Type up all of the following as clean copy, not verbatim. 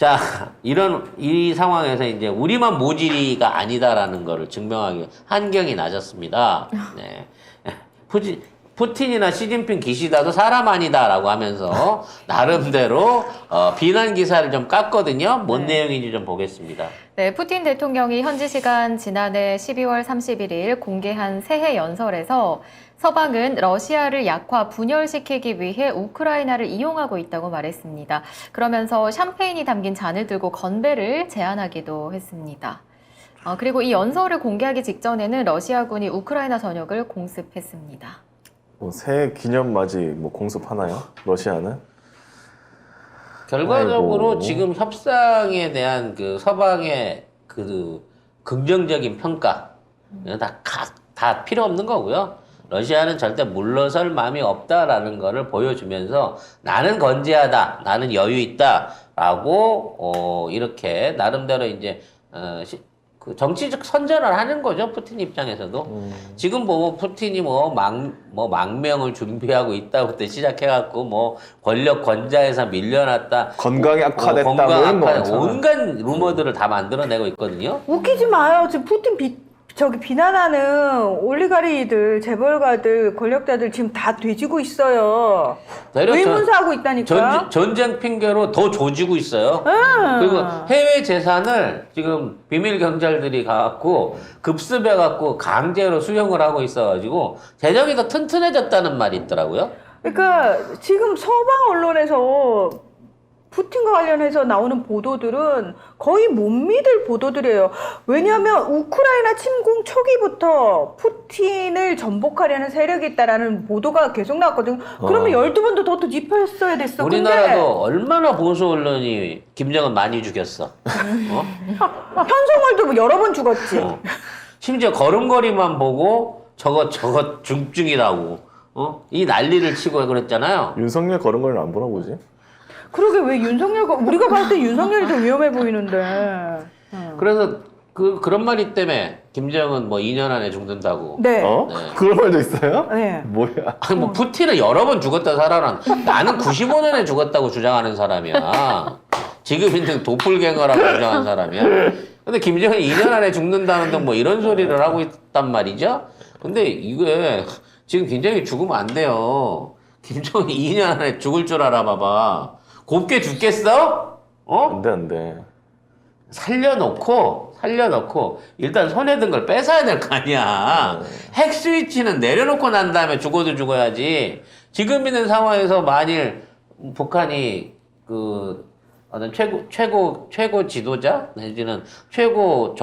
자, 이 상황에서 이제 우리만 모질이가 아니다라는 거를 증명하기 한경이 낮았습니다. 네. 푸틴이나 시진핑 기시다도 사람 아니다라고 하면서 나름대로 비난 기사를 좀 깠거든요. 뭔 내용인지 좀 보겠습니다. 네, 푸틴 대통령이 현지 시간 지난해 12월 31일 공개한 새해 연설에서 서방은 러시아를 약화 분열시키기 위해 우크라이나를 이용하고 있다고 말했습니다. 그러면서 샴페인이 담긴 잔을 들고 건배를 제안하기도 했습니다. 그리고 이 연설을 공개하기 직전에는 러시아군이 우크라이나 전역을 공습했습니다. 새해 기념맞이 공습하나요? 러시아는? 결과적으로 아이고. 지금 협상에 대한 그 서방의 그 긍정적인 평가 다 필요 없는 거고요. 러시아는 절대 물러설 마음이 없다라는 거를 보여주면서 나는 건재하다, 나는 여유 있다라고 이렇게 나름대로 이제 그 정치적 선전을 하는 거죠. 푸틴 입장에서도. 지금 뭐 푸틴이 망명을 준비하고 있다부터 시작해갖고 권력 권좌에서 밀려났다. 건강이 악화됐다. 건강 이런 거 악화, 많잖아. 온갖 루머들을 다 만들어내고 있거든요. 웃기지 마요. 지금 푸틴 비난하는 올리가리들, 재벌가들, 권력자들 지금 다 돼지고 있어요. 의문사하고 있다니까. 전쟁 핑계로 더 조지고 있어요. 그리고 해외 재산을 지금 비밀 경찰들이 가갖고 급습해갖고 강제로 수용을 하고 있어가지고 재정이 더 튼튼해졌다는 말이 있더라고요. 그러니까 지금 서방 언론에서 푸틴과 관련해서 나오는 보도들은 거의 못 믿을 보도들이에요. 왜냐하면 우크라이나 침공 초기부터 푸틴을 전복하려는 세력이 있다라는 보도가 계속 나왔거든요. 그러면 12번도 더 뒤집혔어야 됐어. 우리나라도 얼마나 보수 언론이 김정은 많이 죽였어. 현송월도 여러 번 죽었지. 심지어 걸음걸이만 보고 저거 중증이라고 이 난리를 치고 그랬잖아요. 윤석열 그런 걸 안 보나 보지? 그러게 왜 우리가 봤을 때 윤석열이 더 위험해 보이는데. 그래서 그런 말이 때문에 김정은 2년 안에 죽는다고. 네. 네. 그런 말도 있어요? 네. 뭐야? 아니 푸틴은 여러 번 죽었다 살아난 나는 95년에 죽었다고 주장하는 사람이야. 지금 있는 도플갱어라고 주장하는 사람이야. 근데 김정은이 2년 안에 죽는다는 등 이런 소리를 하고 있단 말이죠. 근데 이게 지금 김정은이 죽으면 안 돼요. 김정은이 2년 안에 죽을 줄 알아봐봐. 곱게 죽겠어? 안 돼. 살려놓고 일단 손에 든 걸 뺏어야 될 거 아니야. 핵 스위치는 내려놓고 난 다음에 죽어도 죽어야지. 지금 있는 상황에서 만일 북한이 어떤 최고 지도자 내지는 최고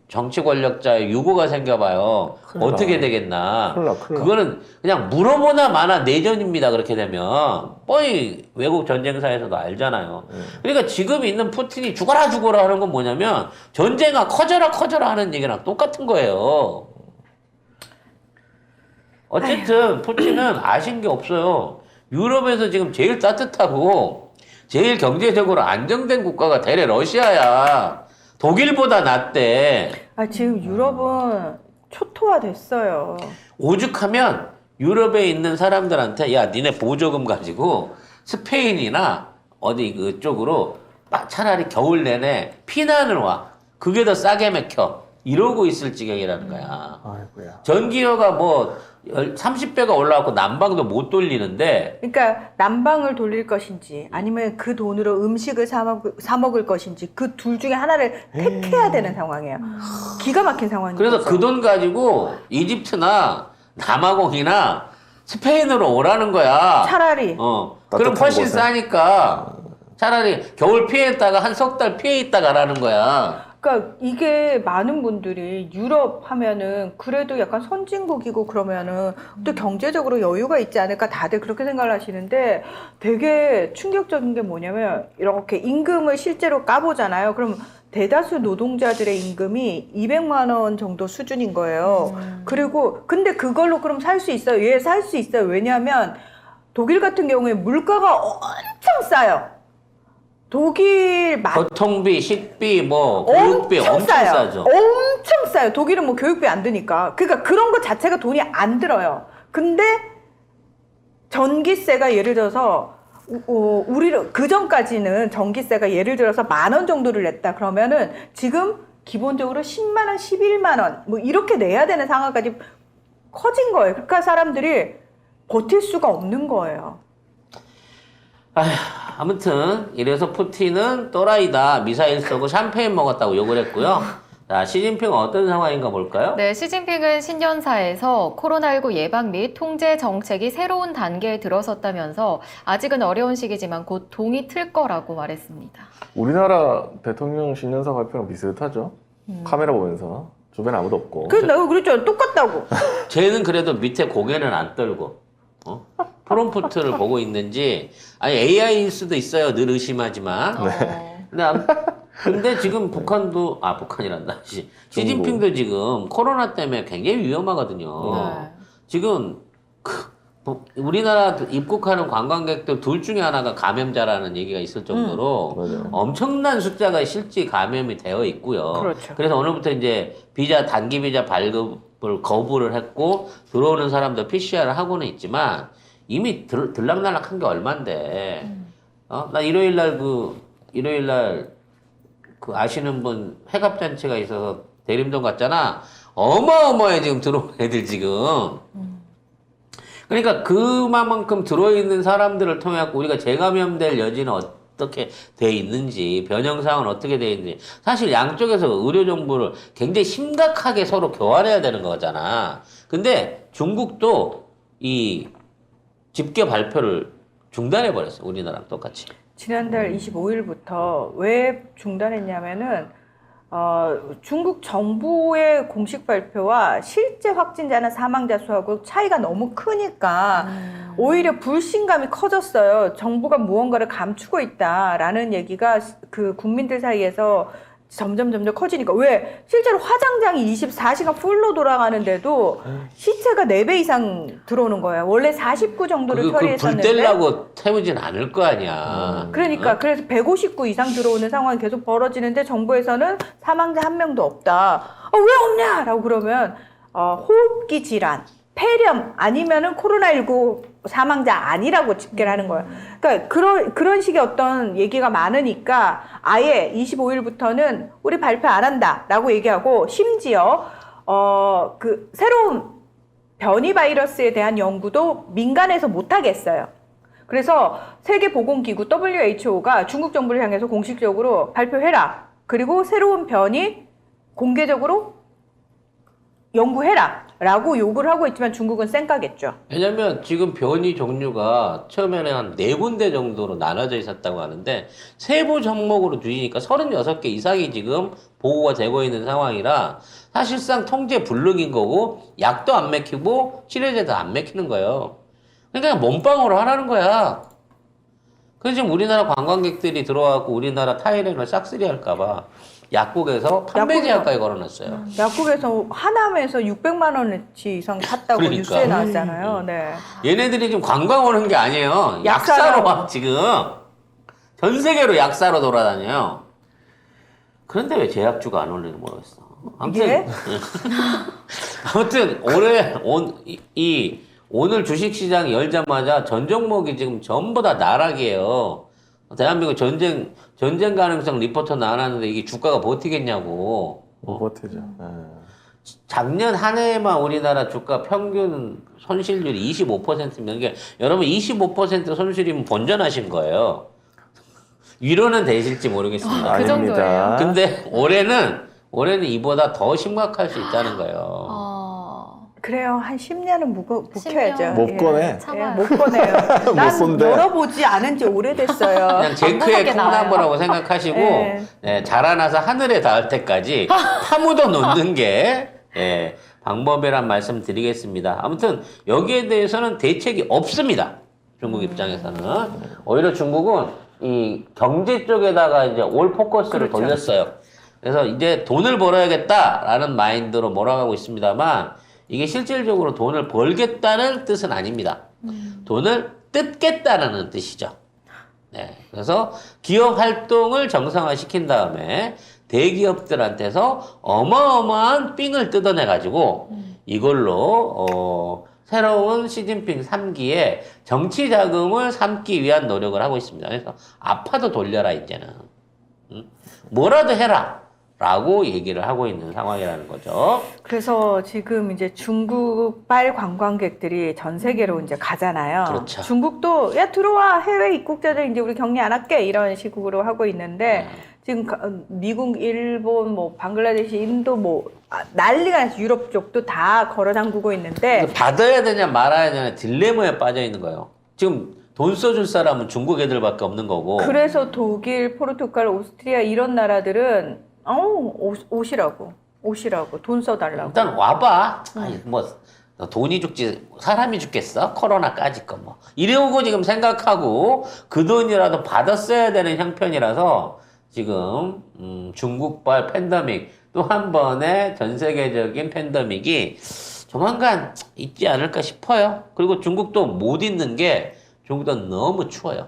정치 권력자의 유고가 생겨봐요. 큰일 어떻게 나. 되겠나. 큰일 나. 그거는 그냥 물어보나 마나 내전입니다. 그렇게 되면 뻔히 외국 전쟁사에서도 알잖아요. 그러니까 지금 있는 푸틴이 죽어라 하는 건 뭐냐면 전쟁아 커져라 하는 얘기랑 똑같은 거예요. 어쨌든 푸틴은 아신 게 없어요. 유럽에서 지금 제일 따뜻하고 제일 경제적으로 안정된 국가가 대래 러시아야. 독일보다 낫대. 지금 유럽은 초토화 됐어요. 오죽하면 유럽에 있는 사람들한테 야 니네 보조금 가지고 스페인이나 어디 그쪽으로 차라리 겨울 내내 피난을 와. 그게 더 싸게 맥혀. 이러고 있을 지경이라는 거야. 아이고야. 전기료가 30배가 올라왔고 난방도 못 돌리는데 그러니까 난방을 돌릴 것인지 아니면 그 돈으로 음식을 사 먹을 것인지 그 둘 중에 하나를 택해야 되는 상황이에요. 기가 막힌 상황이죠. 그래서 그 돈 가지고 이집트나 남아공이나 스페인으로 오라는 거야. 차라리 그럼 훨씬 곳에. 싸니까 차라리 겨울 피해 있다가 한 석 달 피해 있다 가라는 거야. 그러니까 이게 많은 분들이 유럽 하면은 그래도 약간 선진국이고 그러면은 또 경제적으로 여유가 있지 않을까 다들 그렇게 생각을 하시는데 되게 충격적인 게 뭐냐면 이렇게 임금을 실제로 까보잖아요. 그럼 대다수 노동자들의 임금이 200만 원 정도 수준인 거예요. 그리고 근데 그걸로 그럼 살 수 있어요? 예, 살 수 있어요. 왜냐하면 독일 같은 경우에 물가가 엄청 싸요. 독일 교통비, 식비, 교육비 엄청 싸죠. 엄청 싸요. 독일은 교육비 안 드니까. 그러니까 그런 것 자체가 돈이 안 들어요. 근데 전기세가 예를 들어서 우리를 그 전까지는 전기세가 예를 들어서 10,000원 정도를 냈다 그러면은 지금 기본적으로 10만 원, 11만 원 뭐 이렇게 내야 되는 상황까지 커진 거예요. 그러니까 사람들이 버틸 수가 없는 거예요. 아무튼 이래서 푸틴은 또라이다, 미사일 쏘고 샴페인 먹었다고 욕을 했고요. 자, 시진핑은 어떤 상황인가 볼까요? 네, 시진핑은 신년사에서 코로나19 예방 및 통제 정책이 새로운 단계에 들어섰다면서 아직은 어려운 시기지만 곧 동이 틀 거라고 말했습니다. 우리나라 대통령 신년사 발표랑 비슷하죠. 카메라 보면서 주변에 아무도 없고. 그래서 내가 그랬죠. 똑같다고. 쟤는 그래도 밑에 고개는 안 떨고 프롬프트를 보고 있는지, 아니 AI일 수도 있어요. 늘 의심하지만. 근데 지금 북한도, 북한이란다. 시진핑도 지금 코로나 때문에 굉장히 위험하거든요. 네. 지금 우리나라 입국하는 관광객들 둘 중에 하나가 감염자라는 얘기가 있을 정도로 맞아요. 엄청난 숫자가 실제 감염이 되어 있고요. 그렇죠. 그래서 오늘부터 이제 단기 비자 발급을 거부를 했고 들어오는 사람도 PCR을 하고는 있지만 이미 들락날락한 게 얼만데. 나 일요일 날 아시는 분 회갑잔치가 있어서 대림동 갔잖아. 어마어마해 지금 들어온 애들 지금. 그러니까 그만큼 들어있는 사람들을 통해 갖고 우리가 재감염될 여지는 어떻게 돼 있는지, 변형사항은 어떻게 돼 있는지, 사실 양쪽에서 의료 정보를 굉장히 심각하게 서로 교환해야 되는 거잖아. 근데 중국도 이 집계 발표를 중단해 버렸어. 우리나라랑 똑같이. 지난달 25일부터 왜 중단했냐면은 중국 정부의 공식 발표와 실제 확진자나 사망자 수하고 차이가 너무 크니까 오히려 불신감이 커졌어요. 정부가 무언가를 감추고 있다라는 얘기가 그 국민들 사이에서 점점 커지니까. 왜 실제로 화장장이 24시간 풀로 돌아가는데도 시체가 4배 이상 들어오는 거예요. 원래 49 정도를 불 처리했었는데 떼려고 태우진 않을 거 아니야. 그러니까 그래서 159 이상 들어오는 상황이 계속 벌어지는데 정부에서는 사망자 한 명도 없다. 왜 없냐라고 그러면 호흡기 질환, 폐렴 아니면은 코로나19 사망자 아니라고 집계를 하는 거예요. 그러니까 그런 식의 어떤 얘기가 많으니까 아예 25일부터는 우리 발표 안 한다라고 얘기하고, 심지어 그 새로운 변이 바이러스에 대한 연구도 민간에서 못 하겠어요. 그래서 세계보건기구 WHO가 중국 정부를 향해서 공식적으로 발표해라. 그리고 새로운 변이 공개적으로 연구해라 라고 요구를 하고 있지만 중국은 쌩까겠죠. 왜냐면 지금 변이 종류가 처음에는 한 4군데 정도로 나눠져 있었다고 하는데 세부 종목으로 뒤지니까 36개 이상이 지금 보고가 되고 있는 상황이라 사실상 통제 불능인 거고, 약도 안 맥히고 치료제도 안 맥히는 거예요. 그러니까 몸빵으로 하라는 거야. 그래서 지금 우리나라 관광객들이 들어와갖고 우리나라 타이레놀 싹쓸이 할까봐 약국에서 판매 제한까지 걸어놨어요. 약국에서 하남에서 600만 원어치 이상 샀다고 그러니까. 뉴스에 나왔잖아요. 네. 얘네들이 지금 관광 오는 게 아니에요. 약 약 사러 사러. 와, 지금. 전 세계로 약 사러 돌아다녀요. 그런데 왜 제약주가 안 올리는 모르겠어. 아무튼, 예? 아무튼, 오늘 주식시장 열자마자 전 종목이 지금 전부 다 나락이에요. 대한민국 전쟁 가능성 리포터 나왔는데 이게 주가가 버티겠냐고. 못 버티죠. 작년 한 해에만 우리나라 주가 평균 손실률이 25%면, 이게 여러분 25% 손실이면 본전하신 거예요. 위로는 되실지 모르겠습니다. 그 정도예요? 근데 올해는 이보다 더 심각할 수 있다는 거예요. 그래요. 한 10년은 묵혀야죠. 10년. 못 예. 꺼내. 참아요. 못 꺼내요. 난 쏜대. 열어보지 않은 지 오래됐어요. 그냥 제크의 반복하게 콩나물라고 생각하시고 네. 자라나서 하늘에 닿을 때까지 파묻어 놓는 게 방법이란 말씀 드리겠습니다. 아무튼 여기에 대해서는 대책이 없습니다. 중국 입장에서는. 오히려 중국은 이 경제 쪽에다가 이제 올 포커스를 그렇죠. 돌렸어요. 그래서 이제 돈을 벌어야겠다라는 마인드로 몰아가고 있습니다만, 이게 실질적으로 돈을 벌겠다는 뜻은 아닙니다. 돈을 뜯겠다는 뜻이죠. 네. 그래서 기업 활동을 정상화시킨 다음에 대기업들한테서 어마어마한 삥을 뜯어내가지고 이걸로 새로운 시진핑 3기에 정치 자금을 삼기 위한 노력을 하고 있습니다. 그래서 아파도 돌려라 이제는. 뭐라도 해라 라고 얘기를 하고 있는 상황이라는 거죠. 그래서 지금 이제 중국발 관광객들이 전 세계로 이제 가잖아요. 그렇죠. 중국도 야 들어와 해외 입국자들 이제 우리 격리 안 할게 이런 식으로 하고 있는데 지금 미국, 일본, 뭐 방글라데시, 인도 뭐 난리가 나서 유럽 쪽도 다 걸어 담그고 있는데 그래서 받아야 되냐 말아야 되냐 딜레마에 빠져 있는 거예요. 지금 돈 써줄 사람은 중국 애들밖에 없는 거고. 그래서 독일, 포르투갈, 오스트리아 이런 나라들은 오시라고 돈 써달라고. 일단 와봐. 아니, 뭐 돈이 죽지 사람이 죽겠어? 코로나까지 거 뭐. 이러고 지금 생각하고 그 돈이라도 받았어야 되는 형편이라서 지금 중국발 팬데믹 또 한 번의 전 세계적인 팬데믹이 조만간 있지 않을까 싶어요. 그리고 중국도 못 있는 게 중국도 너무 추워요.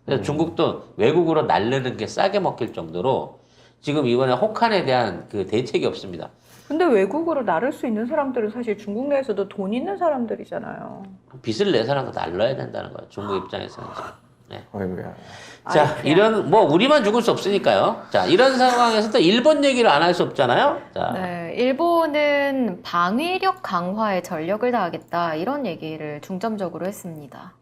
그래서 중국도 외국으로 날르는 게 싸게 먹힐 정도로 지금 이번에 혹한에 대한 그 대책이 없습니다. 근데 외국으로 나를 수 있는 사람들은 사실 중국 내에서도 돈 있는 사람들이잖아요. 빚을 내서라도 날라야 된다는 거예요. 중국 입장에서는 지금. 네. 아이고야. 자, 이런 뭐 우리만 죽을 수 없으니까요. 자, 이런 상황에서 또 일본 얘기를 안 할 수 없잖아요. 자, 네, 일본은 방위력 강화에 전력을 다하겠다 이런 얘기를 중점적으로 했습니다.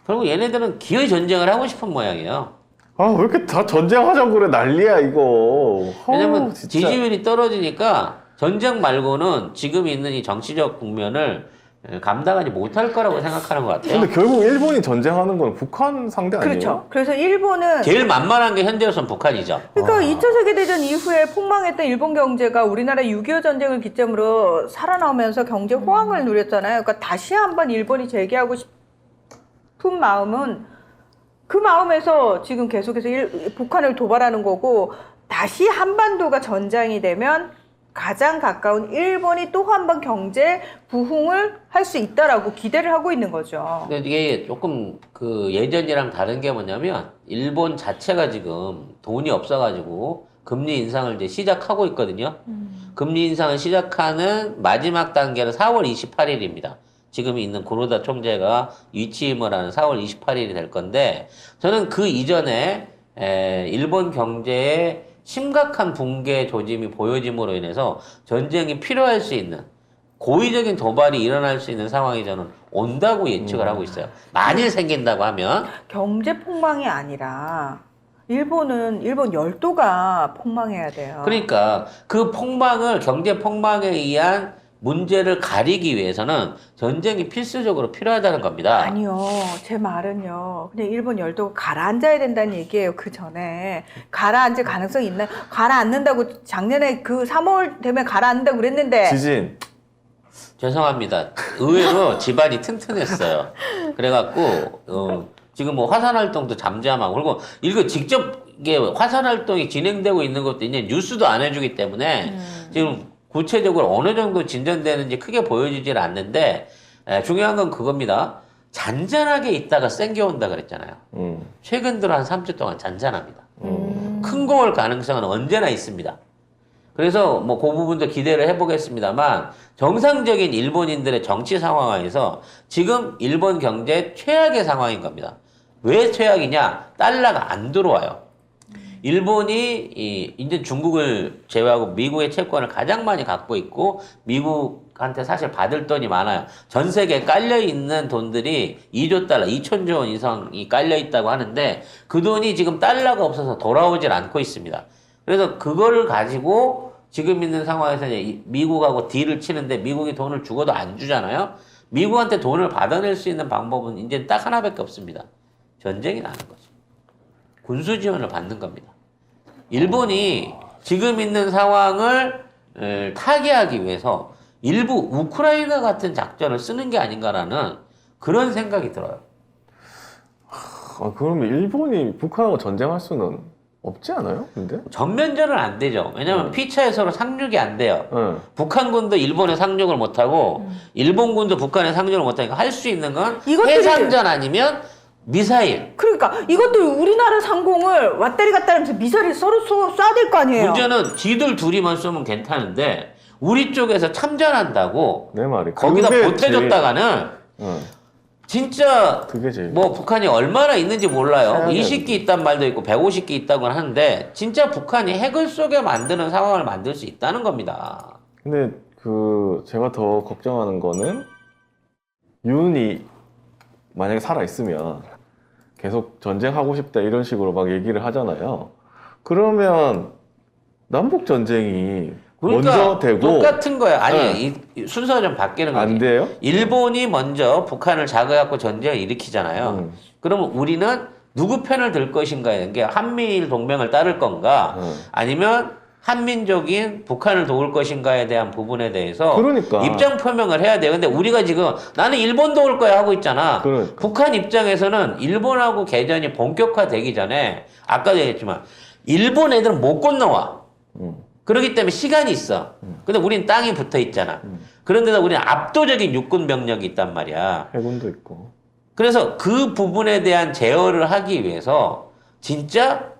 그리고 얘네들은 기어이 전쟁을 하고 싶은 모양이에요. 아, 왜 이렇게 다 전쟁하자고 그래. 난리야, 이거. 왜냐면 진짜. 지지율이 떨어지니까 전쟁 말고는 지금 있는 이 정치적 국면을 감당하지 못할 거라고 생각하는 것 같아요. 근데 결국 일본이 전쟁하는 건 북한 상대 아니에요? 그렇죠. 그래서 일본은 제일 만만한 게 현재로선 북한이죠. 그러니까 2차 세계대전 이후에 폭망했던 일본 경제가 우리나라 6.25 전쟁을 기점으로 살아나오면서 경제 호황을 누렸잖아요. 그러니까 다시 한번 일본이 재기하고 싶은 마음은 그 마음에서 지금 계속해서 북한을 도발하는 거고 다시 한반도가 전장이 되면 가장 가까운 일본이 또 한 번 경제 부흥을 할 수 있다라고 기대를 하고 있는 거죠. 근데 이게 조금 그 예전이랑 다른 게 뭐냐면 일본 자체가 지금 돈이 없어가지고 금리 인상을 이제 시작하고 있거든요. 금리 인상을 시작하는 마지막 단계는 4월 28일입니다. 지금 있는 구로다 총재가 위치임을 하는 4월 28일이 될 건데 저는 그 이전에 일본 경제의 심각한 붕괴 조짐이 보여짐으로 인해서 전쟁이 필요할 수 있는 고의적인 도발이 일어날 수 있는 상황이 저는 온다고 예측을 하고 있어요. 만일 생긴다고 하면 경제 폭망이 아니라 일본 열도가 폭망해야 돼요. 그러니까 그 폭망을 경제 폭망에 의한 문제를 가리기 위해서는 전쟁이 필수적으로 필요하다는 겁니다. 아니요. 제 말은요. 그냥 일본 열도가 가라앉아야 된다는 얘기예요. 그 전에. 가라앉을 가능성이 있나요? 가라앉는다고 작년에 그 3월 되면 가라앉는다고 그랬는데. 지진. 죄송합니다. 의외로 집안이 튼튼했어요. 그래갖고 지금 뭐 화산 활동도 잠잠하고 그리고 이거 직접 이게 화산 활동이 진행되고 있는 것도 이제 뉴스도 안 해주기 때문에 지금 구체적으로 어느 정도 진전되는지 크게 보여지질 않는데 중요한 건 그겁니다. 잔잔하게 있다가 쌩겨온다 그랬잖아요. 최근 들어 한 3주 동안 잔잔합니다. 큰 거 올 가능성은 언제나 있습니다. 그래서 뭐 그 부분도 기대를 해보겠습니다만 정상적인 일본인들의 정치 상황에서 지금 일본 경제 최악의 상황인 겁니다. 왜 최악이냐? 달러가 안 들어와요. 일본이 이제 중국을 제외하고 미국의 채권을 가장 많이 갖고 있고 미국한테 사실 받을 돈이 많아요. 전 세계에 깔려있는 돈들이 2조 달러, 2천조 원 이상이 깔려있다고 하는데 그 돈이 지금 달러가 없어서 돌아오질 않고 있습니다. 그래서 그거를 가지고 지금 있는 상황에서 이제 미국하고 딜을 치는데 미국이 돈을 주고도 안 주잖아요. 미국한테 돈을 받아낼 수 있는 방법은 이제 딱 하나밖에 없습니다. 전쟁이 나는 거죠. 군수 지원을 받는 겁니다. 일본이 지금 있는 상황을 타개하기 위해서 일부 우크라이나 같은 작전을 쓰는 게 아닌가라는 그런 생각이 들어요. 그러면 일본이 북한하고 전쟁할 수는 없지 않아요? 근데? 전면전은 안 되죠. 왜냐면 피차에서로 상륙이 안 돼요. 네. 북한군도 일본에 상륙을 못하고 일본군도 북한에 상륙을 못하니까 할 수 있는 건 이것들이- 해상전 아니면 미사일. 그러니까 이것도 우리나라 상공을 왔다리 갔다리 하면서 미사일 서로 쏴야 될 거 아니에요. 문제는 지들 둘이만 쏘면 괜찮은데 우리 쪽에서 참전한다고 내 말이. 거기다 그게 보태줬다가는 제일, 진짜 그게 제일. 뭐 북한이 얼마나 있는지 몰라요. 사양이 20기 있단 말도 있고 150기 있다고 하는데 진짜 북한이 핵을 쏘게 만드는 상황을 만들 수 있다는 겁니다. 근데 제가 더 걱정하는 거는 윤이 만약에 살아 있으면 계속 전쟁하고 싶다 이런 식으로 막 얘기를 하잖아요. 그러면 남북 전쟁이 먼저 되고 똑같은 거야. 아니 네. 이 순서가 좀 바뀌는 거지. 안 돼요? 일본이 먼저 북한을 자극해갖고 전쟁을 일으키잖아요. 그러면 우리는 누구 편을 들 것인가 하는 게 한미일 동맹을 따를 건가 아니면 한민족인 북한을 도울 것인가에 대한 부분에 대해서 그러니까. 입장 표명을 해야 돼. 근데 우리가 지금 나는 일본 도울 거야 하고 있잖아. 그러니까. 북한 입장에서는 일본하고 개전이 본격화되기 전에 아까도 얘기했지만 일본 애들은 못 건너와. 그렇기 때문에 시간이 있어. 근데 우린 땅이 붙어 있잖아. 그런데다 우리는 압도적인 육군 병력이 있단 말이야. 해군도 있고. 그래서 그 부분에 대한 제어를 하기 위해서 진짜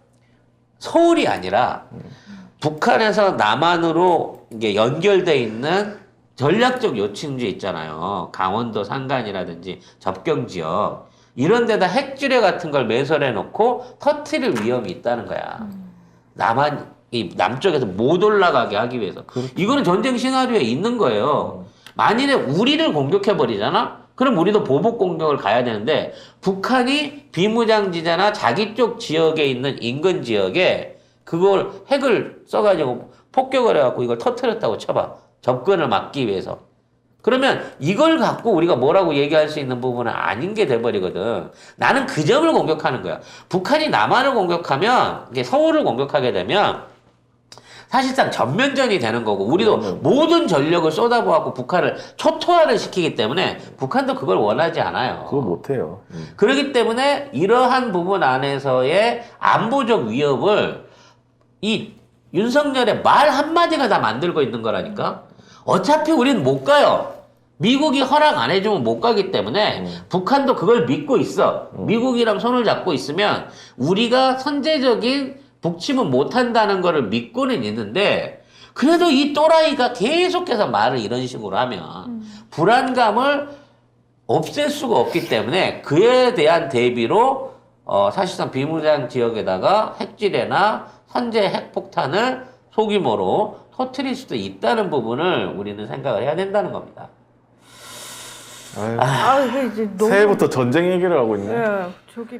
서울이 아니라 북한에서 남한으로 이게 연결돼 있는 전략적 요충지 있잖아요. 강원도 산간이라든지 접경 지역 이런 데다 핵지뢰 같은 걸 매설해 놓고 터트릴 위험이 있다는 거야. 이 남쪽에서 못 올라가게 하기 위해서. 이거는 전쟁 시나리오에 있는 거예요. 만일에 우리를 공격해 버리잖아? 그럼 우리도 보복 공격을 가야 되는데 북한이 비무장지대나 자기 쪽 지역에 있는 인근 지역에 그걸 핵을 써가지고 폭격을 해갖고 이걸 터트렸다고 쳐봐. 접근을 막기 위해서. 그러면 이걸 갖고 우리가 뭐라고 얘기할 수 있는 부분은 아닌 게 돼버리거든. 나는 그 점을 공격하는 거야. 북한이 남한을 공격하면, 이게 서울을 공격하게 되면 사실상 전면전이 되는 거고 우리도 모든 전력을 쏟아부어갖고 북한을 초토화를 시키기 때문에 북한도 그걸 원하지 않아요. 그거 못해요. 그렇기 때문에 이러한 부분 안에서의 안보적 위협을 이 윤석열의 말 한마디가 다 만들고 있는 거라니까. 어차피 우리는 못 가요. 미국이 허락 안 해주면 못 가기 때문에 북한도 그걸 믿고 있어. 미국이랑 손을 잡고 있으면 우리가 선제적인 북침은 못한다는 거를 믿고는 있는데 그래도 이 또라이가 계속해서 말을 이런 식으로 하면 불안감을 없앨 수가 없기 때문에 그에 대한 대비로 사실상 비무장 지역에다가 핵지뢰나 선제 핵폭탄을 소규모로 터뜨릴 수도 있다는 부분을 우리는 생각을 해야 된다는 겁니다. 아유, 이게 이제 너무 새해부터 전쟁 얘기를 하고 있네. 예, 저기